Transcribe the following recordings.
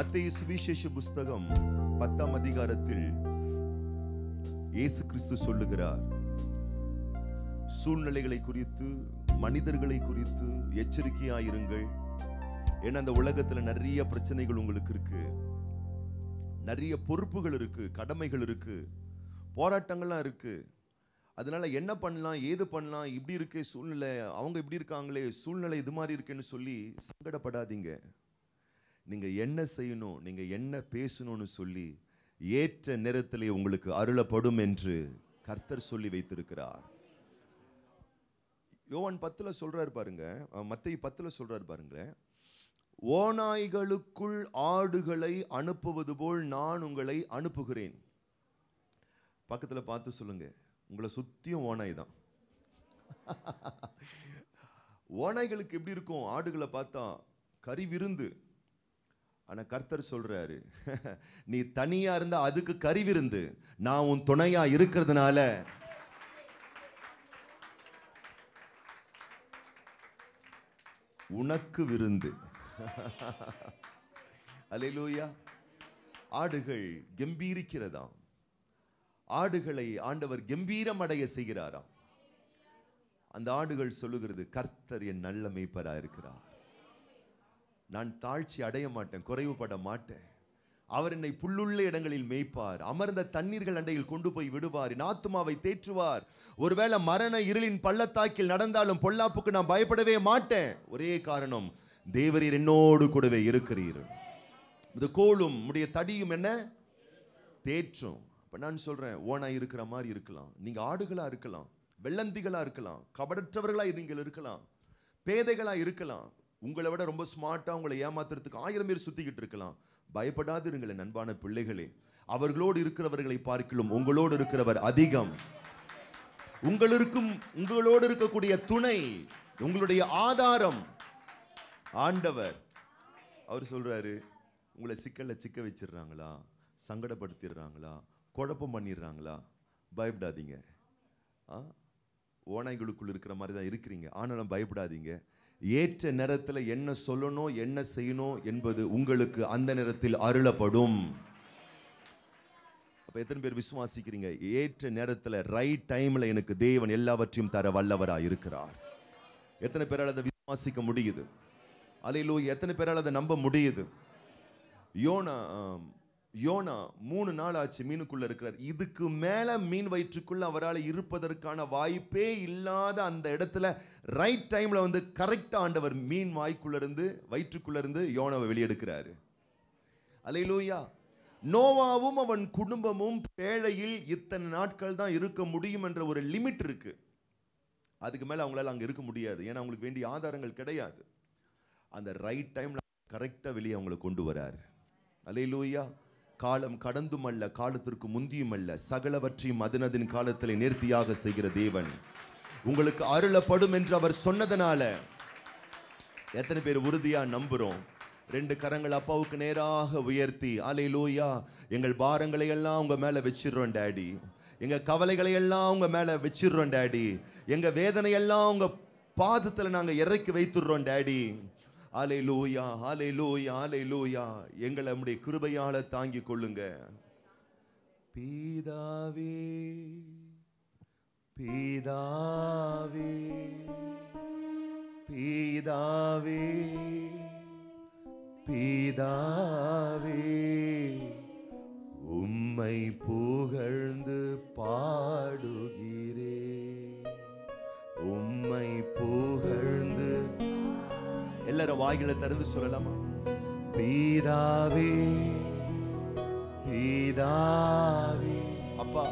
மத்தேயு சுவிசேஷ புஸ்தகம் 10ஆம் அதிகாரத்தில் இயேசு கிறிஸ்து சொல்லுகிறார், சூழ்நிலைகளை குறித்து, மனிதர்களை குறித்து எச்சரிக்கையாயிருங்கள். ஏன்னா அந்த உலகத்துல நிறைய பிரச்சனைகள் உங்களுக்கு இருக்கு, நிறைய பொறுப்புகள் இருக்கு, கடமைகள் இருக்கு, போராட்டங்கள்லாம் இருக்கு. அதனால என்ன பண்ணலாம், ஏது பண்ணலாம், இப்படி இருக்கே சூழ்நிலை, அவங்க இப்படி இருக்காங்களே, சூழ்நிலை இது மாதிரி இருக்குன்னு சொல்லி சங்கடப்படாதீங்க. நீங்க என்ன செய்யணும், நீங்க என்ன பேசணும்னு சொல்லி ஏற்ற நேரத்திலே உங்களுக்கு அருளப்படும் என்று கர்த்தர் சொல்லி வைத்திருக்கிறார். யோவான் 10ல சொல்றாரு பாருங்க, மத்தேயு 10ல சொல்றாரு பாருங்க, ஓநாய்களுக்குள் ஆடுகளை அனுப்புவது போல் நான் உங்களை அனுப்புகிறேன். பக்கத்துல பார்த்து சொல்லுங்க, உங்களை சுத்தியும் ஓநாய் தான். ஓநாய்களுக்கு எப்படி இருக்கும், ஆடுகளை பார்த்தா கறி விருந்து. ஆனா கர்த்தர் சொல்றாரு, நீ தனியா இருந்தா அதுக்கு கறி விருந்து, நான் உன் துணையா இருக்கிறதுனால உனக்கு விருந்து. அல்லேலூயா. ஆடுகள் கம்பீரிக்கிறதாம், ஆடுகளை ஆண்டவர் கம்பீரம் அடைய செய்கிறாராம். அந்த ஆடுகள் சொல்லுகிறது, கர்த்தர் என் நல்ல மேய்ப்பரா இருக்கிறார், நான் தாழ்ச்சி அடைய மாட்டேன், குறைவுபட மாட்டேன். அவர் என்னை புல்லுள்ள இடங்களில் மேய்ப்பார், அமர்ந்த தண்ணீர்கள் அண்டையில் கொண்டு போய் விடுவார், என் ஆத்துமாவை தேற்றுவார். ஒருவேளை மரண இருளின் பள்ளத்தாக்கில் நடந்தாலும் பொல்லாப்புக்கு நான் பயப்படவே மாட்டேன். ஒரே காரணம், தேவரீர் என்னோடு கூடவே இருக்கிறீர். இது கோலும் உடைய தடியும் என்ன தேற்றும். அப்ப நான் சொல்றேன், ஓனாய் இருக்கிற மாதிரி இருக்கலாம், நீங்க ஆடுகளா இருக்கலாம், வெள்ளந்திகளா இருக்கலாம், கபடற்றவர்களா நீங்கள் இருக்கலாம், பேதைகளா இருக்கலாம், உங்களை விட ரொம்ப ஸ்மார்ட்டா உங்களை ஏமாத்துறதுக்கு 1000 பேர் சுத்திக்கிட்டு இருக்கலாம். பயப்படாது இருங்களேன் அன்பான பிள்ளைகளே. அவர்களோடு இருக்கிறவர்களை பார்க்கிலும் உங்களோடு இருக்கிறவர் அதிகம். உங்களோடு இருக்கக்கூடிய துணை, உங்களுடைய ஆதாரம் ஆண்டவர். அவர் சொல்றாரு, உங்களை சிக்கல்ல சிக்க வச்சிடுறாங்களா, சங்கடப்படுத்திடுறாங்களா, குழப்பம் பண்ணிடுறாங்களா, பயப்படாதீங்க. ஓநாய்களுக்குள் இருக்கிற மாதிரி தான் இருக்கிறீங்க, ஆனாலும் பயப்படாதீங்க. ஏற்ற நேரத்தில் என்ன சொல்லணும், என்ன செய்யணும் என்பது உங்களுக்கு அந்த நேரத்தில் அருளப்படும். அப்ப எத்தனை பேர் விசுவாசிக்கிறீங்க, ஏற்ற நேரத்தில் ரைட் டைம்ல எனக்கு தேவன் எல்லாவற்றையும் தர வல்லவராய் இருக்கிறார்? எத்தனை பேரால் அதை விசுவாசிக்க முடியுது? அல்லேலூயா. எத்தனை பேரால் அதை நம்ப முடியுது? யோனா 3 நாள் ஆச்சு மீனுக்குள்ள இருக்கிறார். இதுக்கு மேல மீன் வயிற்றுக்குள்ள அவரால் இருப்பதற்கான வாய்ப்பே இல்லாத அந்த இடத்துல ரைட் டைம்ல வந்து கரெக்டா ஆண்டவர் மீன் வாய்க்குள்ள இருந்து, வயிற்றுக்குள்ள இருந்து யோனாவை வெளியெடுக்கிறாரு. அல்லேலூயா. நோவாவும் அவன் குடும்பமும் பேழையில் இத்தனை நாட்கள் தான் இருக்க முடியும் என்ற ஒரு லிமிட் இருக்கு. அதுக்கு மேல அவங்களால அங்க இருக்க முடியாது, ஏன்னா அவங்களுக்கு வேண்டிய ஆதாரங்கள் கிடையாது. அந்த ரைட் டைம்ல கரெக்டா வெளியே அவங்களை கொண்டு வராரு. அல்லேலூயா. காலம் கடந்தும் அல்ல, காலத்திற்கு முந்தியும் அல்ல, சகலவற்றையும் அதனதின் காலத்திலே நேர்த்தியாக செய்கிற தேவன் உங்களுக்கு அருளப்படும் என்று அவர் சொன்னதனால எத்தனை பேர் உறுதியா நம்புறோம்? 2 கரங்கள் அப்பாவுக்கு நேராக உயர்த்தி, அல்லேலூயா, எங்கள் பாரங்களை எல்லாம் உங்க மேல வச்சிடுறோம் டாடி, எங்க கவலைகளை எல்லாம் உங்க மேல வச்சிடுறோம் டாடி, எங்க வேதனை எல்லாம் உங்க பாதத்துல நாங்க இறக்கி வைத்துடுறோம் டாடி. அல்லேலூயா, அல்லேலூயா, அல்லேலூயா. எங்களை நம்முடைய கிருபையால தாங்கி கொள்ளுங்க. பிதாவே, பிதாவே, பிதாவே, பிதாவே, உம்மை புகழ்ந்து பாடுகிறேன், உம்மை புகழ்ந்து. எல்லாரும் வாய்களை திறந்து சொல்லலாமா? பிதாவே, பிதாவே, அப்பா,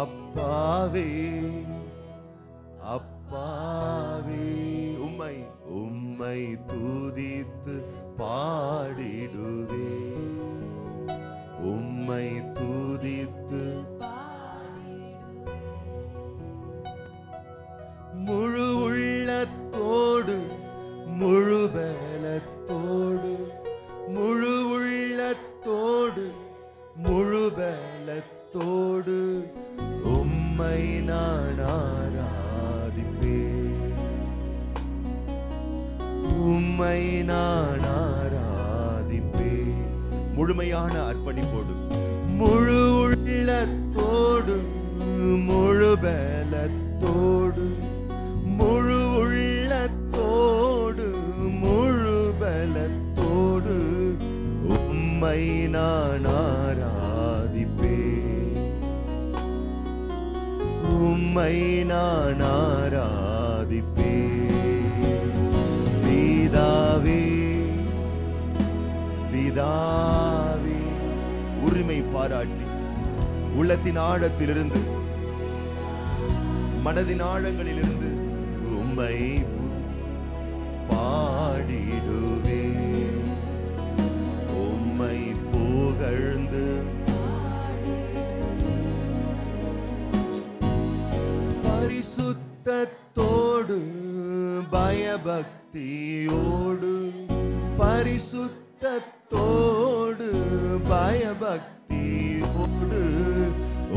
அப்பாவே, அப்பாவே, உம்மை உம்மை துதித்து பாடிடுவே, உம்மை துதித்து முழு உள்ளத்தோடு, முழு பலத்தோடு, முழு உள்ளத்தோடு, முழு பலத்தோடு உம்மை நான் ஆராதிப்பேன், உம்மை நான் ஆராதிப்பேன். முழுமையான அர்ப்பணிப்போடு, முழு உள்ளத்தோடு, முழு பலத்தோடு, முழு உள்ளத்தோடு, முழு பலத்தோடு உம்மை நான் ஆராதிப்பேன், உம்மை நான் ஆராதிப்பேன். பிதாவே, பிதாவே, உரிமை பாராட்டி உள்ளத்தின் ஆழத்திலிருந்து, மனதின் ஆழங்களிலிருந்து உம்மை பாடிடுவே, உம்மை புகழ்ந்து பரிசுத்தத்தோடு பயபக்தியோடு, பரிசுத்தத்தோடு பயபக்தியோடு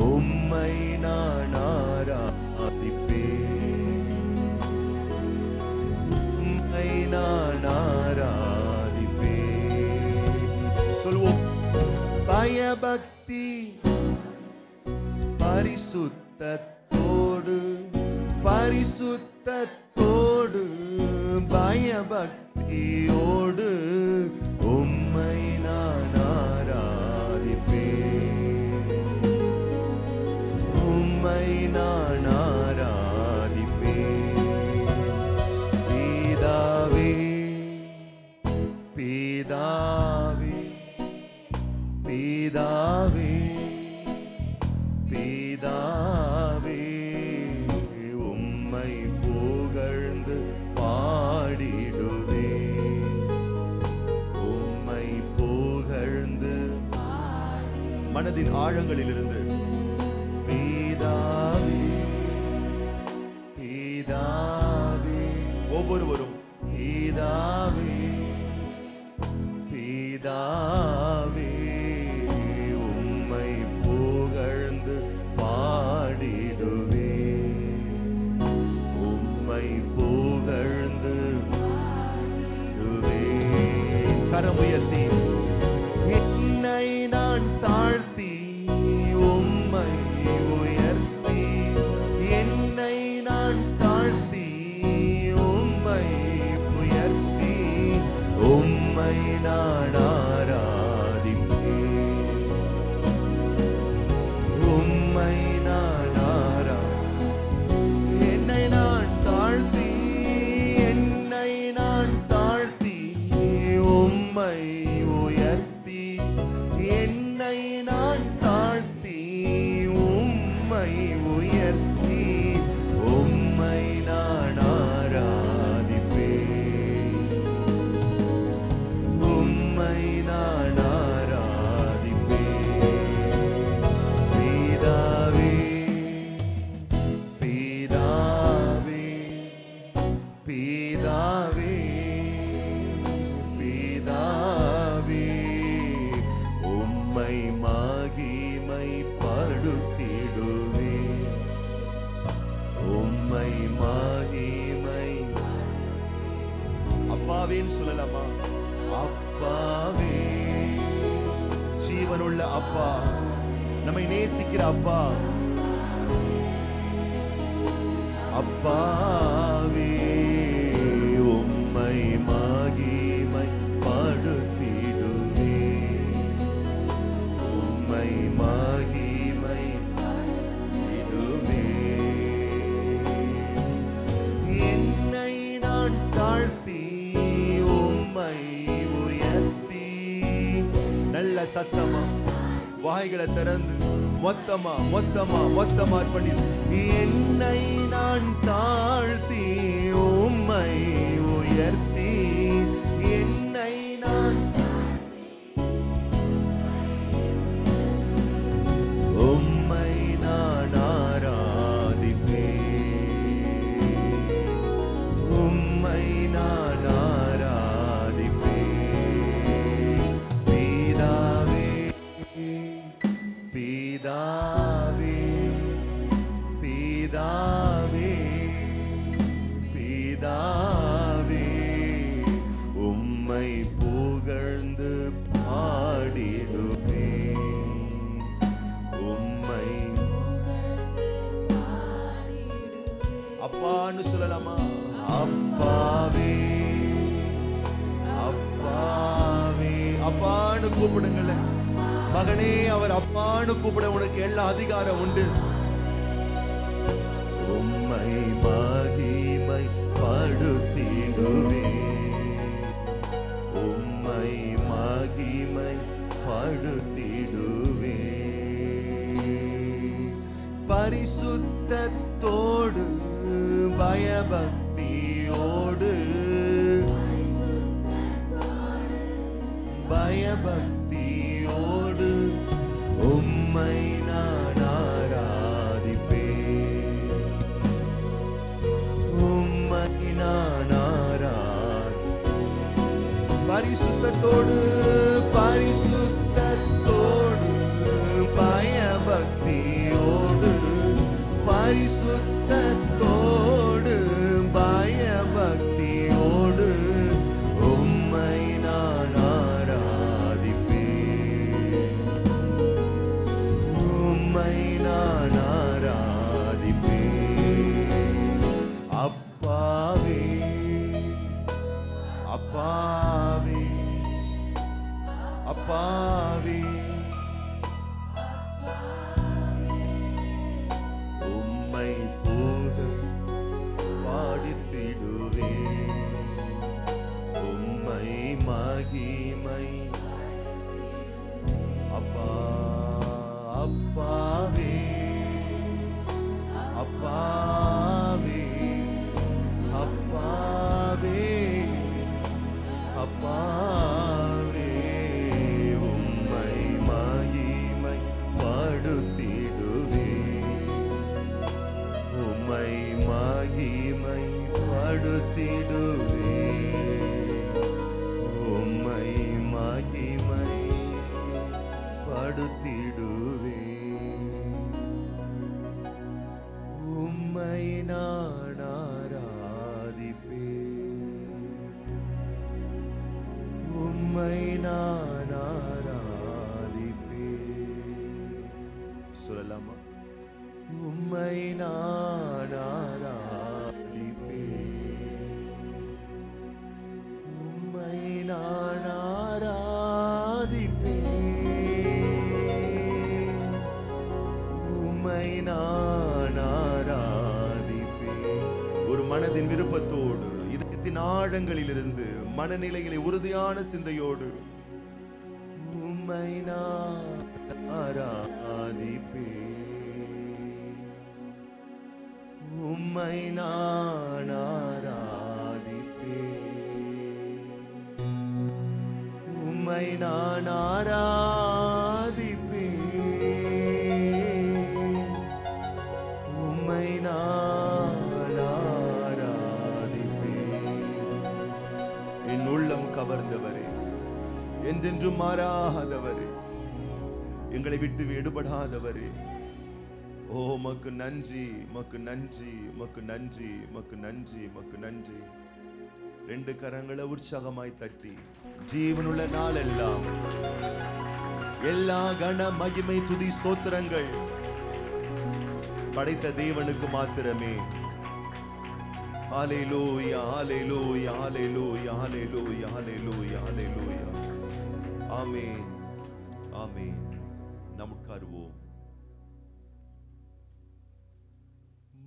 உம்மை நான் ஆராதிப்பேன், உம்மை நான் ஆராதிப்பேன். சொல்வோம், பயபக்தி பரிசுத்தத்தோடு, பரிசுத்தத்தோடு பயபக்தியோடு உம்மை நான் ஆராதிப்பேன், உம்மை நான் ஆராதிப்பேன். பிதாவே, பிதாவே, பிதாவே, பிதாவே உம்மை புகழ்ந்து பாடிடுவே, உம்மை புகழ்ந்து மனதின் ஆழங்களிலிருந்து. பிதாவே, பிதாவே, ஒவ்வொருவரும் பிதாவே, பிதாவே உம்மை புகழ்ந்து பாடிடுவே, உம்மை புகழ்ந்து பாடிடுவே. கரம் உயர்த்தி என்னை நான் தாழ்த்தி உம்மை உயர்த்தி, என்னை நான் தாழ்த்தி உம்மை உயர்த்தி உம்மை நான் ஆராதிப்பேன், உம்மை நான் என்னை நான் தாழ்த்தி, என்னை நான் தாழ்த்தி உம்மை உயர்த்தி, என்னை நான் தாழ்த்தி உம்மை உயர்த்தி உம்மை நான் ஆராதிப்பேன், உம்மை நான் ஆராதிப்பேன். பிதாவே, பிதாவே, பிதாவே, பிதாவே உம்மை மகிமைப்படுத்திடுவே, உம்மை மகிமை. அப்பாவேன்னு சொல்லலாமா? அப்பாவே, ஜீவனுள்ள அப்பா, நம்மை நேசிக்கிற அப்பா, அப்பாவே உம்மை மகிமைப்படுத்திடுவே, உம்மை மகிமைப்படுத்திடுவே. என்னை நான் தாழ்த்தி உம்மை உயர்த்தி, நல்ல சத்தமா வாய்களை திறந்து மொத்தமா மொத்தமா மொத்தமா பண்ணி, என்னை நான் தாழ்த்தி உம்மை உயர்த்தி, என்னை நான் உம்மை நான் ஆராதிப்பேன், உம்மை நான் ஆராதிப்பேன். பிதாவே, பிதாவே, பிதாவே, பிதாவே கூப்பிடுங்களேன். மகனே, அவர் அப்பான்னு கூப்பிட உனக்கு எல்லா அதிகாரம் உண்டு. உம்மை மகிமை படுத்திடுவே, உம்மை மகிமை படுத்திடுவே. பரிசுத்தத்தோடு பயபக்தியோடு, பயபக்தியோடு உம்மை நான் ஆராதிப்பேன், உம்மை நான் பரிசுத்தத்தோடு, பரிசுத்தத்தோடு பயபக்தியோடு, பரிசுத்தத்தோடு பயபக்தியோடு உம்மை நான் ஆராதிப்பேன், உம்மை நான் ஆராதிப்பேன். அப்பாவே, அப்பாவே, அப்பாவே, உம்மை புகழ் பாடித்திடுவேன், உம்மை மகிமை. அப்பா, அப்பாவே, அப்பாவே, அப்பாவே, அப்பாவே, உம்மை மகிமை படுத்திடுவேன், உம்மை மகிமை படுத்திடுவேன், உம்மை மகிமை படுத்திடுவேன். உம்மை நான் ஆராதிப்பேன், உம்மை நான் ஆராதிப்பேன். சொல்லலாமா? உம்மை நான் ஆராதிப்பேன், உம்மை நான் ஆராதிப்பேன், உம்மை நான் ஆராதிப்பேன். ஒரு மனதின் விருப்பத்தோடு, இதயத்தின் ஆழங்களிலிருந்து, மனநிலைகளை உறுதியான சிந்தையோடு உம்மை நான் ஆராதிப்பேன், உம்மை நான் ஆராதிப்பேன், உம்மை நான் ஆராதிப்பேன், உம்மை நான் ஆராதிப்பேன். என் உள்ளம் கவர்ந்தவரே, என்றென்றும் மாறாதவரே, எங்களை விட்டு எடுபடாதவரே, ஓ மக்கு நன்றி, மக்கு நன்றி, மக்கு நன்றி, மக்கு நன்றி, மக்கு நன்றி. ரெண்டு கரங்களை உற்சாகமாய் தட்டி, ஜீவனுள்ள நாள் எல்லாம் எல்லா கன மகிமை துதி ஸ்தோத்திரங்கள் படைத்த தேவனுக்கு மாத்திரமே. ஹல்லேலூயா, ஹல்லேலூயா, ஹல்லேலூயா, ஹல்லேலூயா, ஹல்லேலூயா, ஹல்லேலூயா. ஆமென், ஆமென். நாம் உட்காருவோம்.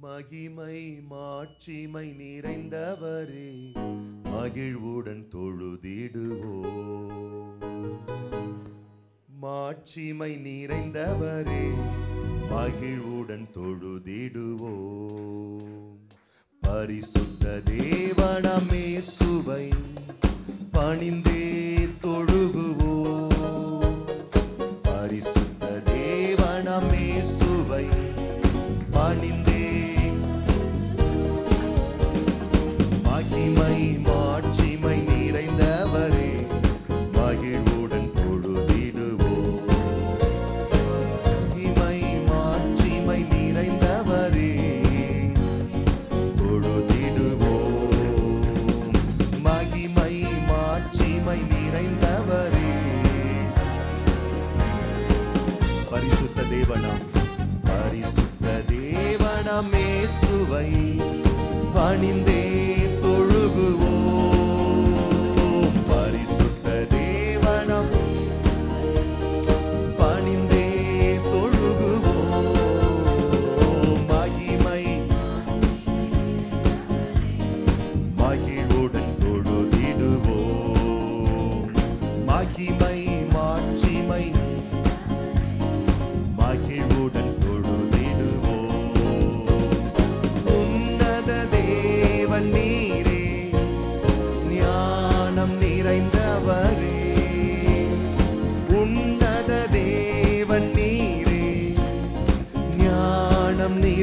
மகிமை மாட்சிமை நிறைந்தவரே, மகிழ்வுடன் தொழுதிடுவோம். மாட்சிமை நிறைந்தவரே, மகிழ்வுடன் தொழுதிடுவோம். பரிசுத்த தேவனாம் இயேசுவை பணிந்தே தொழுகுவோம். பரிசுத்த தேவனாம் இயேசுவை பணிந்தே, மகிமை மாட்சிமை நிறைந்தவரே, மகிழ்வுடன் தொழுதிடுவோம். மகிமை மாட்சிமை நிறைந்தவரே, தொழுதிடுவோம். மகிமை மாட்சிமை நிறைந்தவரே, பரிசுத்த தேவனாம், பரிசுத்த தேவனாம் இயேசுவை பணிந்தே தொழுகுவோம். பரிசுத்த தேவனாம்,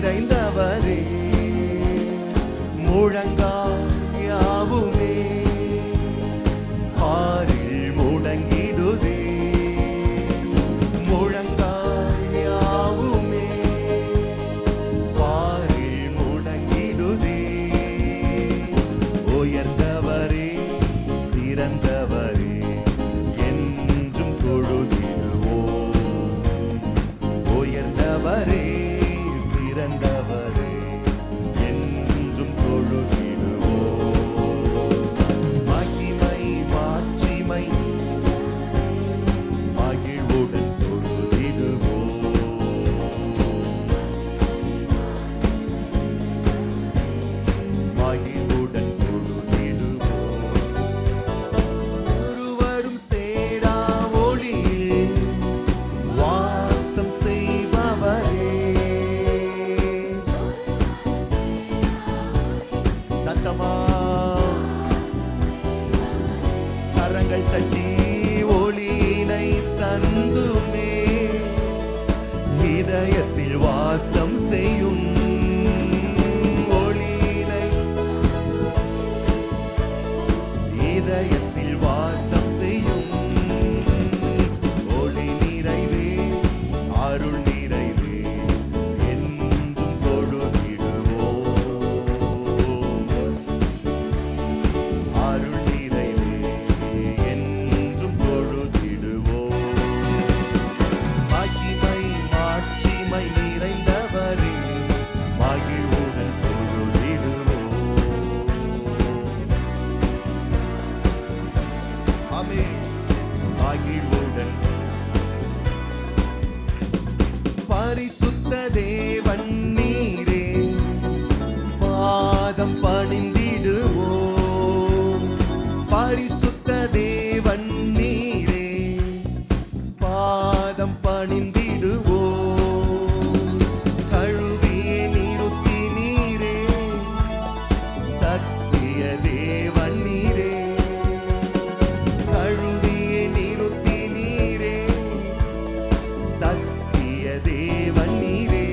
நிறைந்தவரே முழங்கால் யாவுமே பாரில் முடங்கிடுதே முழங்கால் யாவுமே பாரில் முடங்கிடுதே உயர்ந்தவரே சிறந்தவரே என்றும் தொழுதிடுவோம் உயர்ந்தவரே சிறந்தவரே என்றும் தொழுதிடுவோம் மகிமை மாட்சிமை மகிழ்வுடன் தொழுதிடுவோம் மகிழ்வுடன் தொழுதிடுவோம் ஒருவரும் சேரா ஒளியில் வாசம் செய்பவரே சத்தமா கரங்கள் தட்டி ஒளியினை தந்துமே இதயத்தில் வாசம் செய்யும் ஒளியினை இதயத்தில் வாசம் செய்யும் ஒளி நிறைவே அருள் நிறைவே என்றும் தொழுதிடுவோம் அருள் நிறைவே என்றும் தொழுதிடுவோம் மகிமை மாட்சிமை நிறைந்தவரே மகிழ்வுடன் தொழுதிடுவோம் ஆமென் மகிழ்வுடன் பரிசுத்த தேவன் நீரே பாதம் பணிந்திடுவோம் பரிசுத்த தேவன் நீரே பாதம் பணிந்திடுவோம் கழுவிய நிறுத்தி நீரே சத்திய தேவன் நீரே கழுவிய நிறுத்தி நீரே சத்திய தேவன் நீரே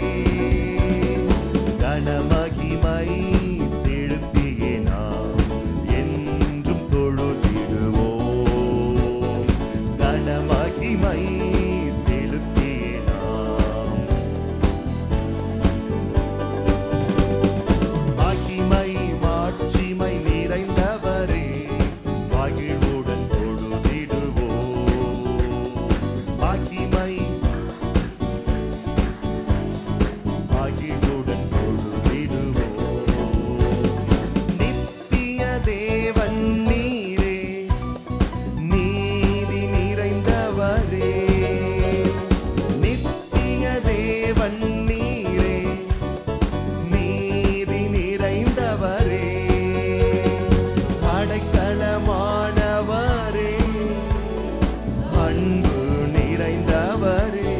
கனமகிமை செலுத்தியே நாம் என்றும் தொழுதிடுவோம் கனமகிமை செலுத்தியே நாம் மகிமை மாட்சிமை நிறைந்தவரே மகிழ்வுடன் தொழுதிடுவோம் மகிமை மகிழ்வுடன் தொழுதிடுவோம் நித்திய தேவன் நீரே நீதி நிறைந்தவரே நித்திய தேவன் நீரே நீதி நிறைந்தவரே அடைக்கலமானவரே அன்பு நிறைந்தவரே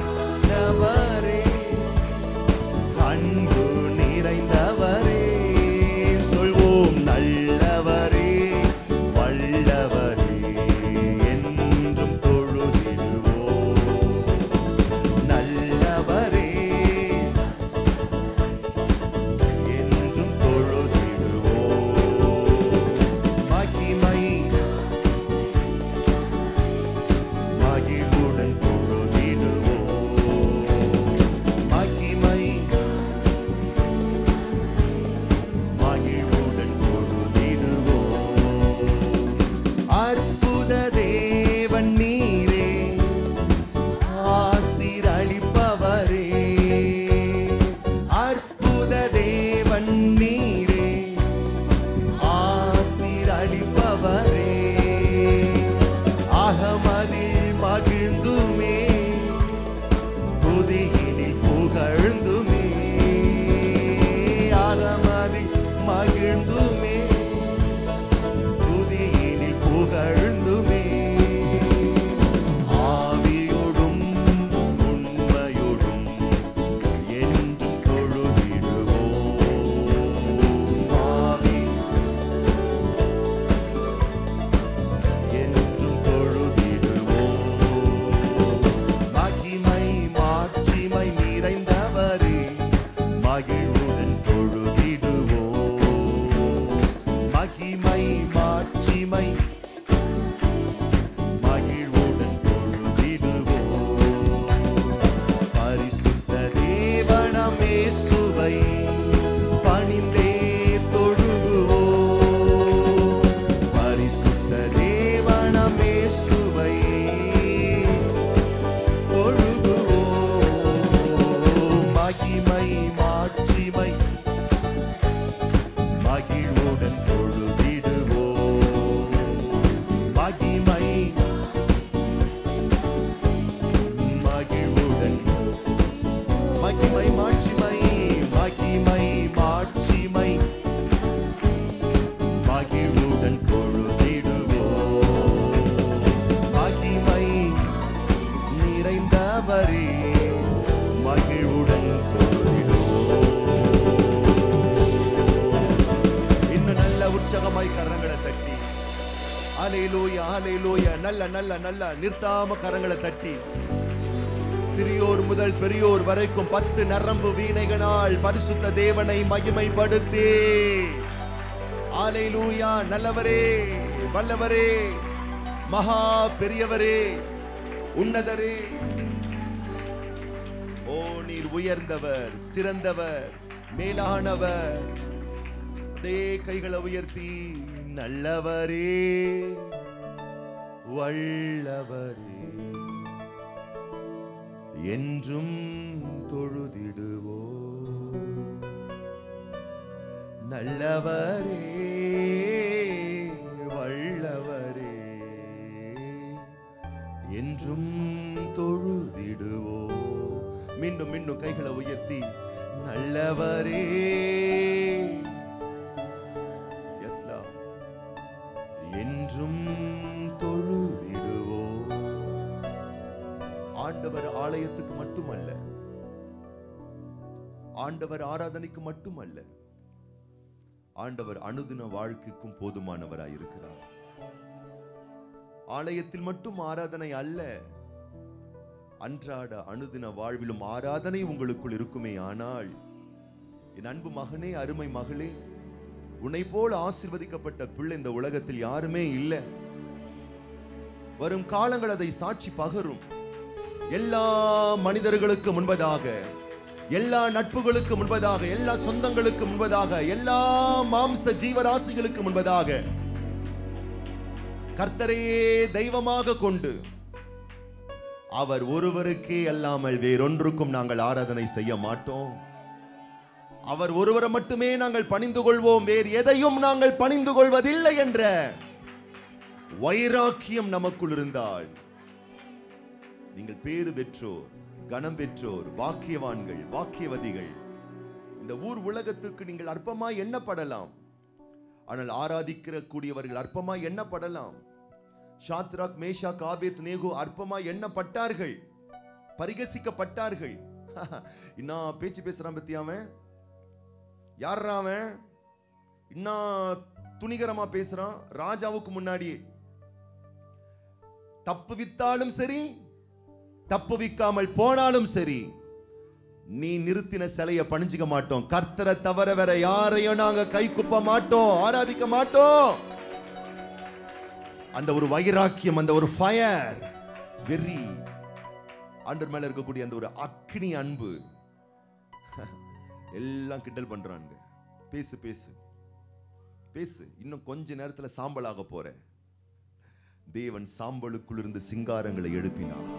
அடைக்கலமானவரே அன்பு நிறைந்தவரே சொல்வோம் நல்லவரே வல்லவரே என்றும் தொழுதிடுவோம் நல்லவரே என்றும் தொழுதிடுவோம் மகிமை மகிழ்வுடன் தொழுதிடுவோம் மகிமை மகிழ்வுடன் தொழுதிடுவோம் அற்புத தேவன் நீரே ஆசீர்வதிப்பவரே அற்புத தேவன் நீரே ஆசீர்வதிப்பவரே அகமதில் மகிழ்ந்துமே துதியினில் புகழ்ந்துமே அகமதில் மகிழ்ந்துமே துதியினில் புகழ்ந்துமே ஆவியோடும் உண்மையோடும் என்றும் தொழுதிடுவோம் ஆவி என்றும் தொழுதிடுவோம் நல்ல நல்ல நல்ல நிறுத்தாம கரங்களை தட்டி சிறியோர் முதல் பெரியோர் வரைக்கும் 10 நரம்பு வீணைகளால் பரிசுத்த தேவனை மகிமைப்படுத்தி அல்லேலூயா. நல்லவரே, வல்லவரே, மகா பெரியவரே, உன்னதரே, ஓ நீர் உயர்ந்தவர், சிறந்தவர், மேலானவர். அதே கைகளை உயர்த்தி நல்லவரே, வல்லவரே என்றும் தொழுதிடுவோ. நல்லவரே, வல்லவரே என்றும் தொழுதிடுவோ. மீண்டும் மீண்டும் கைகளை உயர்த்தி நல்லவரே, என்றும் தொழுதிடுவோ. ஆண்டவர் ஆலயத்துக்கு மட்டுமல்ல, ஆண்டவர் ஆராதனைக்கு மட்டுமல்ல, ஆண்டவர் அனுதின வாழ்க்கைக்கும் போதுமானவராயிருக்கிறார். ஆலயத்தில் மட்டும் ஆராதனை அல்ல, அன்றாட அனுதின வாழ்விலும் ஆராதனை உங்களுக்குள் இருக்குமே. ஆனால் என் அன்பு மகனே, அருமை மகளே, உன்னை போல ஆசீர்வதிக்கப்பட்ட பிள்ளை இந்த உலகத்தில் யாருமே இல்லை. வரும் காலங்கள் அதை சாட்சி பகரும். எல்லா மனிதர்களுக்கு முன்பதாக, எல்லா நட்புகளுக்கு முன்பதாக, எல்லா சொந்தங்களுக்கு முன்பதாக, எல்லா மாம்ச ஜீவராசிகளுக்கு முன்பதாக கர்த்தரையே தெய்வமாக கொண்டு அவர் ஒருவருக்கே அல்லாமல் வேறொன்றுக்கும் நாங்கள் ஆராதனை செய்ய மாட்டோம். அவர் ஒருவரை மட்டுமே நாங்கள் பணிந்து கொள்வோம், வேறு எதையும் நாங்கள் பணிந்து கொள்வதில்லை என்ற வைராக்கியம் நமக்குள் இருந்தால் நீங்கள் பேறு பெற்றோர், கனம் பெற்றோர், வாக்கியவான்கள், வாக்கியவதிகள். இந்த ஊர் உலகத்துக்கு நீங்கள் அற்பமாய் எண்ணப்படலாம், ஆனால் ஆராதிக்கிற கூடியவர்கள் அற்பமாய் எண்ணப்படலாம். ஷாத்ராக், மேஷாக், ஆபேத்நேகோ அற்பமாய் எண்ணப்பட்டார்கள், பரிகசிக்கப்பட்டார்கள். இன்னும் பேச்சு பேசுறான் பத்தியாம, யாரா அவன்? இன்னும் துணிகரமா பேசுறான் ராஜாவுக்கு முன்னாடியே. தப்பு வித்தாலும் சரி, தப்பு விக்காமல் போனாலும் சரி, நீ நிறுத்தின சிலையை பணிஞ்சுக்க மாட்டோம். கர்த்தரை தவிர வேற யாரையும் நாங்க கை குப்ப மாட்டோம், ஆராதிக்க மாட்டோம். அந்த ஒரு வைராக்கியம், அந்த ஒரு ஃபயர், வெறி, ஆண்டவர் மேல இருக்கக்கூடிய அந்த ஒரு அக்னி அன்பு, எல்லாம் கிண்டல் பண்றாங்க. பேசு பேசு பேசு, இன்னும் கொஞ்ச நேரத்துல சாம்பலாக போற. தேவன் சாம்பலுக்குள் இருந்து சிங்காரங்களை எழுப்பினார்.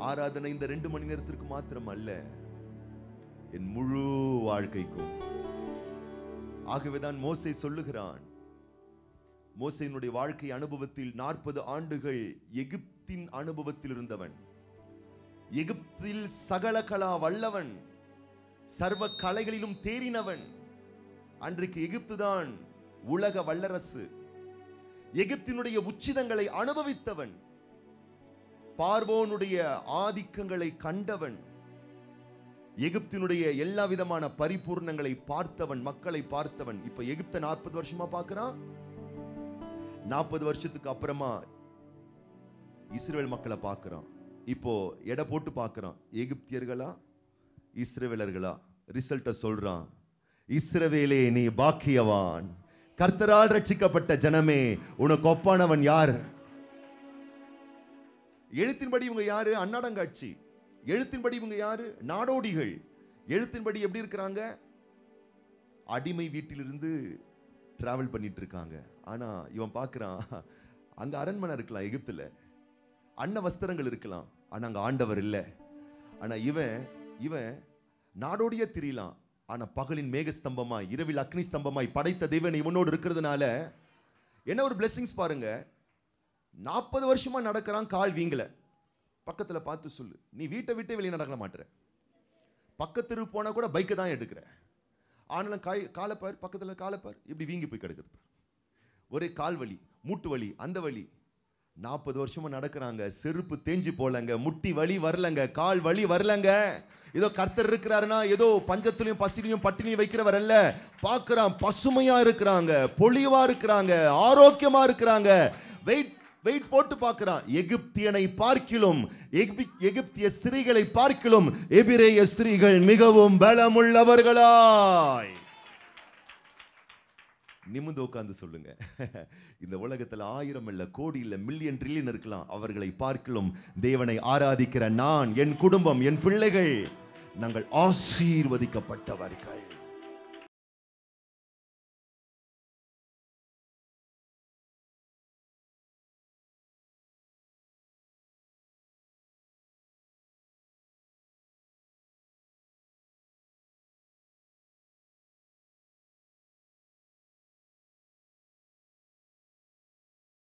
ஆராதனை இந்த 2 மணி நேரத்திற்கு மாத்திரம் அல்ல, என் முழு வாழ்க்கைக்கும். ஆகவேதான் மோசே சொல்லுகிறான், மோசேயினுடைய வாழ்க்கை அனுபவத்தில் 40 ஆண்டுகள் எகிப்தின் அனுபவத்தில் இருந்தவன், எகிப்தில் சகல கலா வல்லவன், சர்வ கலைகளிலும் தேறினவன். அன்றைக்கு எகிப்துதான் உலக வல்லரசு. எகிப்தினுடைய உச்சிதங்களை அனுபவித்தவன், பார்வோனுடைய ஆதிக்கங்களை கண்டவன், எகிப்தினுடைய எல்லா விதமான பரிபூர்ணங்களை பார்த்தவன், மக்களை பார்த்தவன். இப்ப எகிப்த 40 வருஷமா பார்க்கிறான். 40 வருஷத்துக்கு அப்புறமா இஸ்ரவேல் மக்களை பார்க்கிறான். இப்போ எடை போட்டு பார்க்கிறான், எகிப்தியர்களா இஸ்ரவேலர்களா? ரிசல்ட்ட சொல்றான், இஸ்ரவேலே நீ பாக்கியவான், கர்த்தரால் ரட்சிக்கப்பட்ட ஜனமே, உனக்கு ஒப்பானவன் யார்? எழுத்தின்படி இவங்க யாரு? அன்னாடங்காட்சி. எழுத்தின்படி இவங்க யாரு? நாடோடிகள். எழுத்தின்படி எப்படி இருக்கிறாங்க? அடிமை வீட்டிலிருந்து டிராவல் பண்ணிட்டு இருக்காங்க. ஆனா இவன் பார்க்கிறான், அங்க அரண்மனை இருக்கலாம், எகிப்துல அன்ன வஸ்திரங்கள் இருக்கலாம், ஆனா அங்க ஆண்டவர் இல்லை. ஆனா இவன் நாடோடிய திரியலாம், ஆனா பகலின் மேகஸ்தம்பமாய், இரவில் அக்னி ஸ்தம்பமாய் படைத்த தேவன் இவனோடு இருக்கிறதுனால என்ன ஒரு பிளெஸிங்ஸ் பாருங்க. 40 வருஷமா நடக்கிறான், கால் வீங்கல. பக்கத்துல பார்த்து சொல்லு, நீ வீட்டை விட்டு வெளியே நடக்க மாட்டேற. பக்கத்து போனா கூட பைக்கை தான் எடுக்கிற, ஆனாலும் காலப்பார், பக்கத்துல காலப்பார் இப்படி வீங்கி போய் கிடக்குது. ஒரே கால் வலி, மூட்டு வலி, அந்த வலி. 40 வருஷமா நடக்கிறாங்க, செருப்பு தேஞ்சு போலங்க, முட்டி வலி வரலங்க, கால் வலி வரலங்க. ஏதோ கர்த்தர் இருக்கிறாருன்னா ஏதோ பஞ்சத்திலையும் பசிலையும் பட்டினியும் வைக்கிறவர் அல்ல. பார்க்கிறான், பசுமையா இருக்கிறாங்க, பொலிவா இருக்கிறாங்க, ஆரோக்கியமா இருக்கிறாங்க. வெயிட் போட்டு பார்க்கிறான். எகிப்தியனை பார்க்கிலும், எகிப்திய ஸ்திரீகளை பார்க்கிலும் எபிரேய ஸ்திரீகள் மிகவும் பலமுள்ளவர்களாய். நிமிந்து உட்கார்ந்து சொல்லுங்க, இந்த உலகத்துல 1000 இல்ல, கோடி இல்ல, மில்லியன் ட்ரில்லியன் இருக்கலாம். அவர்களை பார்க்கிலும் தேவனை ஆராதிக்கிற நான், என் குடும்பம், என் பிள்ளைகள், நாங்கள் ஆசீர்வதிக்கப்பட்டவர்கள்.